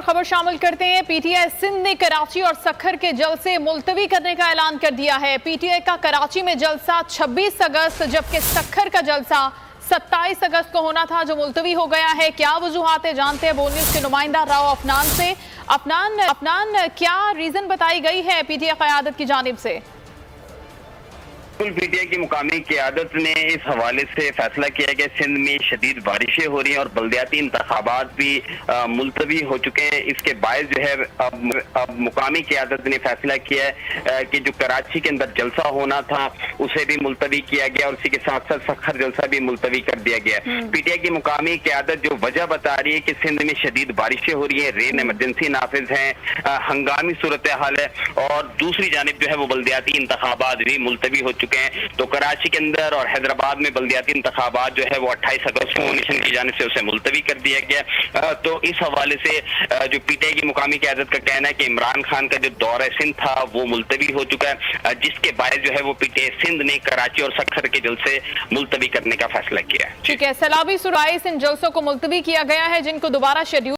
खबर शामिल करते हैं। पीटीआई सिंध ने कराची और सक्खर के जलसे मुलतवी करने का ऐलान कर दिया है। पीटीआई का कराची में जलसा 26 अगस्त जबकि सक्खर का जलसा 27 अगस्त को होना था, जो मुलतवी हो गया है। क्या वजूहात है, जानते हैं बोल न्यूज के नुमाइंदा राव अफनान से। अफनान, क्या रीजन बताई गई है पीटीआई क़यादत की जानिब से? पीटीआई की मुकामी क़यादत ने इस हवाले से फैसला किया कि सिंध में शदीद बारिशें हो रही हैं और बल्दियाती इंतखाबात भी मुलतवी हो चुके हैं। इसके बायस जो है अब मुकामी क़यादत ने फैसला किया है कि जो कराची के अंदर जलसा होना था उसे भी मुलतवी किया गया और उसी के साथ साथ सखर जलसा भी मुलतवी कर दिया गया। पीटीआई की मुकामी क़यादत जो वजह बता रही है कि सिंध में शदीद बारिशें हो रही है, रेन एमरजेंसी नाफिज है, हंगामी सूरत हाल है और दूसरी जानिब जो है वो बल्दियाती इंतखाबात भी मुलतवी हो चुके हैं। तो कराची के अंदर और हैदराबाद में बल्दियाती इंतखाबात जो है वो 28 अगस्त को कमीशन की जानिब से उसे मुलतवी कर दिया गया। तो इस हवाले से जो पीटीआई की मुकामी क़यादत का कहना है कि इमरान खान का जो दौरा सिंध था वो मुलतवी हो चुका है, जिसके बायस जो है वो पीटीआई सिंध ने कराची और सक्खर के जलसे मुलतवी करने का फैसला किया है। ठीक है, सैलाबी सुराइस इन जलसों को मुलतवी किया गया है, जिनको दोबारा शेड्यूल